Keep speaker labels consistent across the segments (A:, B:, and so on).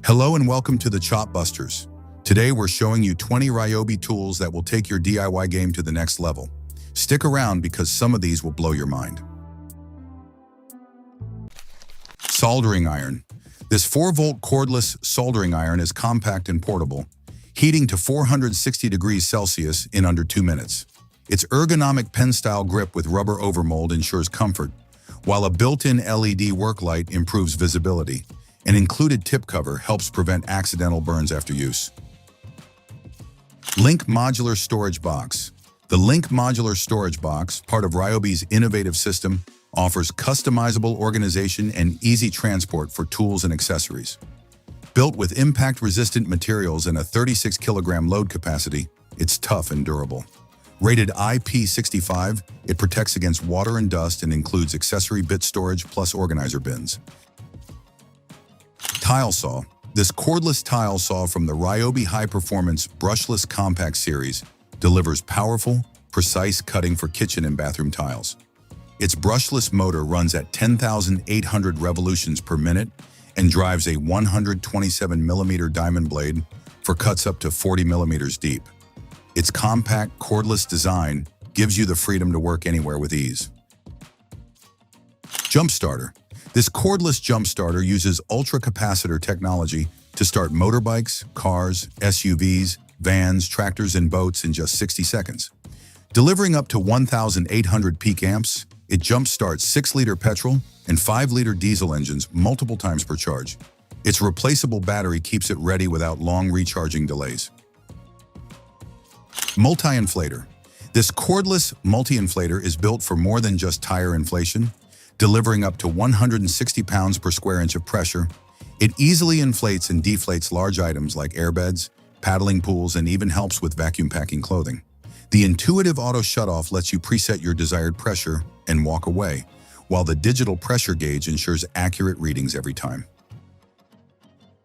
A: Hello and welcome to the Chop Busters. Today we're showing you 20 Ryobi tools that will take your DIY game to the next level. Stick around because some of these will blow your mind. Soldering Iron. This 4-volt cordless soldering iron is compact and portable, heating to 460 degrees Celsius in under 2 minutes. Its ergonomic pen-style grip with rubber overmold ensures comfort, while a built-in LED work light improves visibility. An included tip cover helps prevent accidental burns after use. Link Modular Storage Box. The Link Modular Storage Box, part of Ryobi's innovative system, offers customizable organization and easy transport for tools and accessories. Built with impact-resistant materials and a 36-kilogram load capacity, it's tough and durable. Rated IP65, it protects against water and dust and includes accessory bit storage plus organizer bins. Tile Saw. This cordless tile saw from the Ryobi high-performance brushless compact series delivers powerful, precise cutting for kitchen and bathroom tiles. Its brushless motor runs at 10,800 revolutions per minute and drives a 127mm diamond blade for cuts up to 40 millimeters deep. Its compact, cordless design gives you the freedom to work anywhere with ease. Jump Starter. This cordless jump starter uses ultra-capacitor technology to start motorbikes, cars, SUVs, vans, tractors, and boats in just 60 seconds. Delivering up to 1,800 peak amps, it jump-starts 6-liter petrol and 5-liter diesel engines multiple times per charge. Its replaceable battery keeps it ready without long recharging delays. Multi-inflator. This cordless multi-inflator is built for more than just tire inflation. Delivering up to 160 pounds per square inch of pressure, it easily inflates and deflates large items like airbeds, paddling pools, and even helps with vacuum packing clothing. The intuitive auto shutoff lets you preset your desired pressure and walk away, while the digital pressure gauge ensures accurate readings every time.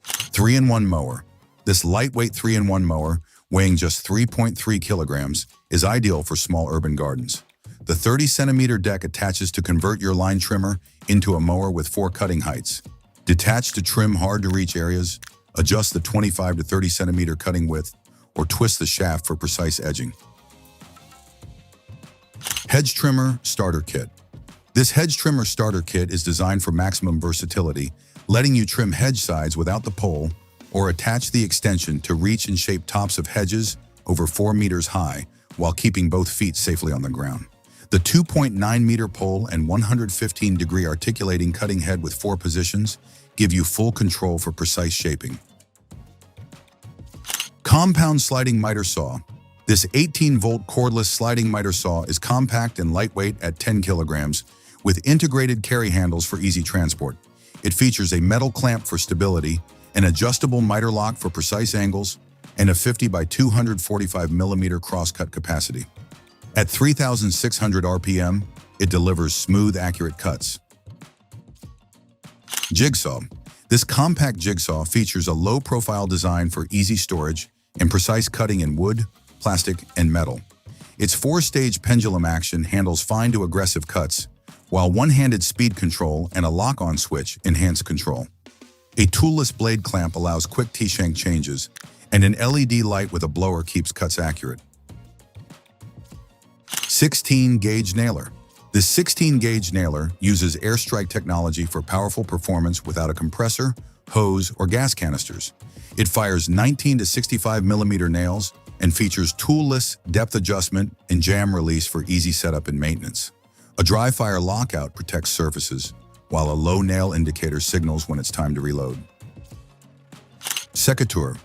A: 3-in-1 mower. This lightweight 3-in-1 mower, weighing just 3.3 kilograms, is ideal for small urban gardens. The 30-centimeter deck attaches to convert your line trimmer into a mower with 4 cutting heights. Detach to trim hard-to-reach areas, adjust the 25 to 30-centimeter cutting width, or twist the shaft for precise edging. Hedge Trimmer Starter Kit. This hedge trimmer starter kit is designed for maximum versatility, letting you trim hedge sides without the pole or attach the extension to reach and shape tops of hedges over 4 meters high while keeping both feet safely on the ground. The 2.9-meter pole and 115-degree articulating cutting head with 4 positions give you full control for precise shaping. Compound Sliding Mitre Saw. This 18-volt cordless sliding miter saw is compact and lightweight at 10 kilograms, with integrated carry handles for easy transport. It features a metal clamp for stability, an adjustable miter lock for precise angles, and a 50 by 245 millimeter crosscut capacity. At 3,600 RPM, it delivers smooth, accurate cuts. Jigsaw. This compact jigsaw features a low-profile design for easy storage and precise cutting in wood, plastic, and metal. Its 4-stage pendulum action handles fine to aggressive cuts, while one-handed speed control and a lock-on switch enhance control. A toolless blade clamp allows quick T-shank changes, and an LED light with a blower keeps cuts accurate. 16-gauge nailer. This 16-gauge nailer uses airstrike technology for powerful performance without a compressor, hose, or gas canisters. It fires 19 to 65 millimeter nails and features toolless depth adjustment and jam release for easy setup and maintenance. A dry fire lockout protects surfaces, while a low nail indicator signals when it's time to reload. Secateur.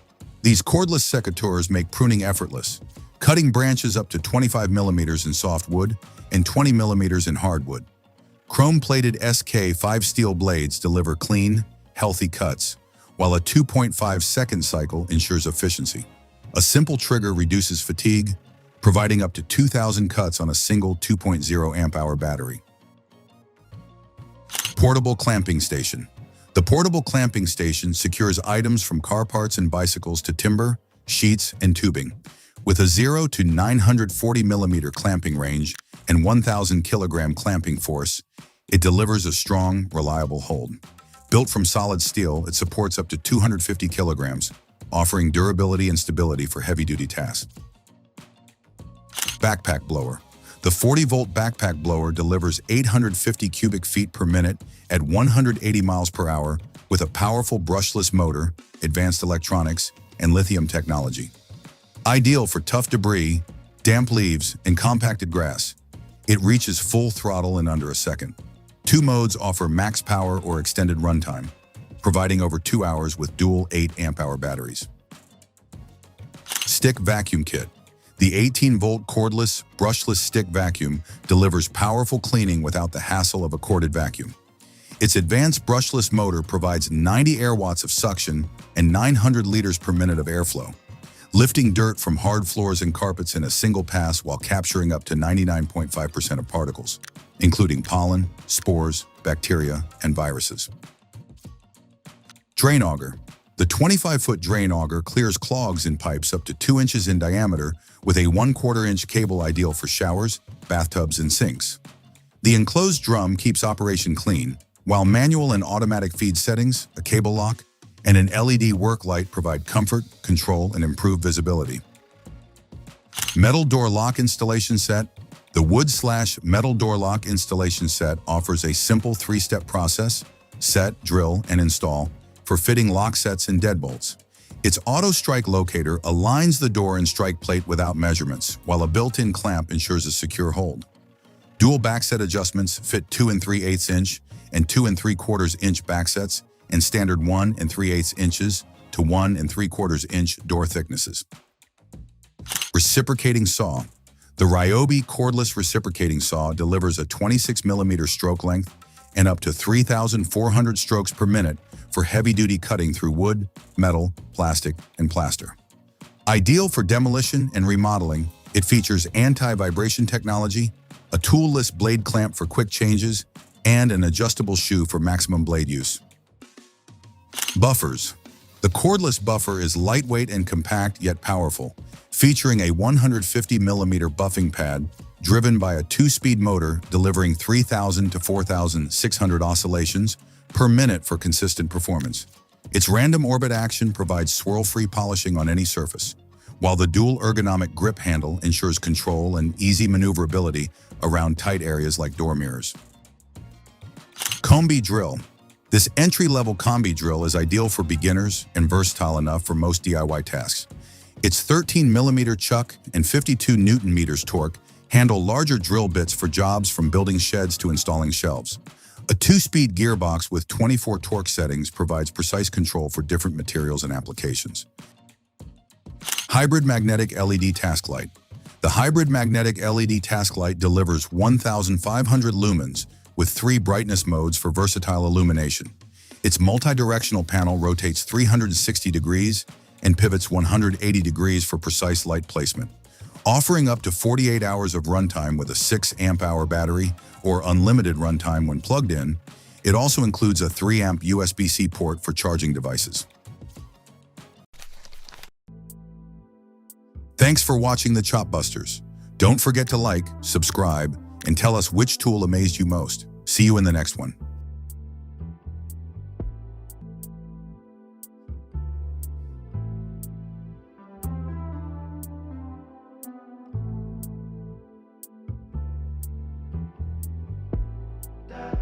A: These cordless secateurs make pruning effortless, cutting branches up to 25 millimeters in soft wood and 20 millimeters in hardwood. Chrome-plated SK5 steel blades deliver clean, healthy cuts, while a 2.5-second cycle ensures efficiency. A simple trigger reduces fatigue, providing up to 2,000 cuts on a single 2.0 amp-hour battery. Portable Clamping Station. The portable clamping station secures items from car parts and bicycles to timber, sheets, and tubing. With a 0 to 940 millimeter clamping range and 1,000 kilogram clamping force, it delivers a strong, reliable hold. Built from solid steel, it supports up to 250 kilograms, offering durability and stability for heavy-duty tasks. Backpack blower. The 40-volt backpack blower delivers 850 cubic feet per minute at 180 miles per hour with a powerful brushless motor, advanced electronics, and lithium technology. Ideal for tough debris, damp leaves, and compacted grass. It reaches full throttle in under a second. 2 modes offer max power or extended runtime, providing over 2 hours with dual 8 amp-hour batteries. Stick vacuum kit. The 18-volt cordless, brushless stick vacuum delivers powerful cleaning without the hassle of a corded vacuum. Its advanced brushless motor provides 90 air watts of suction and 900 liters per minute of airflow, lifting dirt from hard floors and carpets in a single pass while capturing up to 99.5% of particles, including pollen, spores, bacteria, and viruses. Drain auger. The 25-foot drain auger clears clogs in pipes up to 2 inches in diameter with a 1/4-inch cable ideal for showers, bathtubs, and sinks. The enclosed drum keeps operation clean, while manual and automatic feed settings, a cable lock, and an LED work light provide comfort, control, and improved visibility. Metal door lock installation set. The wood/metal door lock installation set offers a simple 3-step process: set, drill, and install for fitting lock sets and deadbolts. Its auto strike locator aligns the door and strike plate without measurements, while a built-in clamp ensures a secure hold. Dual backset adjustments fit 2 3/8 inch and 2 3/4 inch backsets and standard 1 3/8 inches to 1 3/4 inch door thicknesses. Reciprocating saw. The Ryobi cordless reciprocating saw delivers a 26mm stroke length and up to 3,400 strokes per minute for heavy-duty cutting through wood, metal, plastic, and plaster. Ideal for demolition and remodeling, it features anti-vibration technology, a tool-less blade clamp for quick changes, and an adjustable shoe for maximum blade use. Buffers. The cordless buffer is lightweight and compact yet powerful, featuring a 150mm buffing pad driven by a 2-speed motor delivering 3,000 to 4,600 oscillations per minute for consistent performance. Its random orbit action provides swirl-free polishing on any surface, while the dual ergonomic grip handle ensures control and easy maneuverability around tight areas like door mirrors. Combi Drill. This entry-level Combi Drill is ideal for beginners and versatile enough for most DIY tasks. Its 13mm chuck and 52 Nm torque handle larger drill bits for jobs from building sheds to installing shelves. A 2-speed gearbox with 24 torque settings provides precise control for different materials and applications. Hybrid magnetic LED task light. The hybrid magnetic LED task light delivers 1,500 lumens with 3 brightness modes for versatile illumination. Its multi-directional panel rotates 360 degrees and pivots 180 degrees for precise light placement. Offering up to 48 hours of runtime with a 6 amp-hour battery or unlimited runtime when plugged in, it also includes a 3 amp USB-C port for charging devices. Thanks for watching the Chop Busters. Don't forget to like, subscribe, and tell us which tool amazed you most. See you in the next one.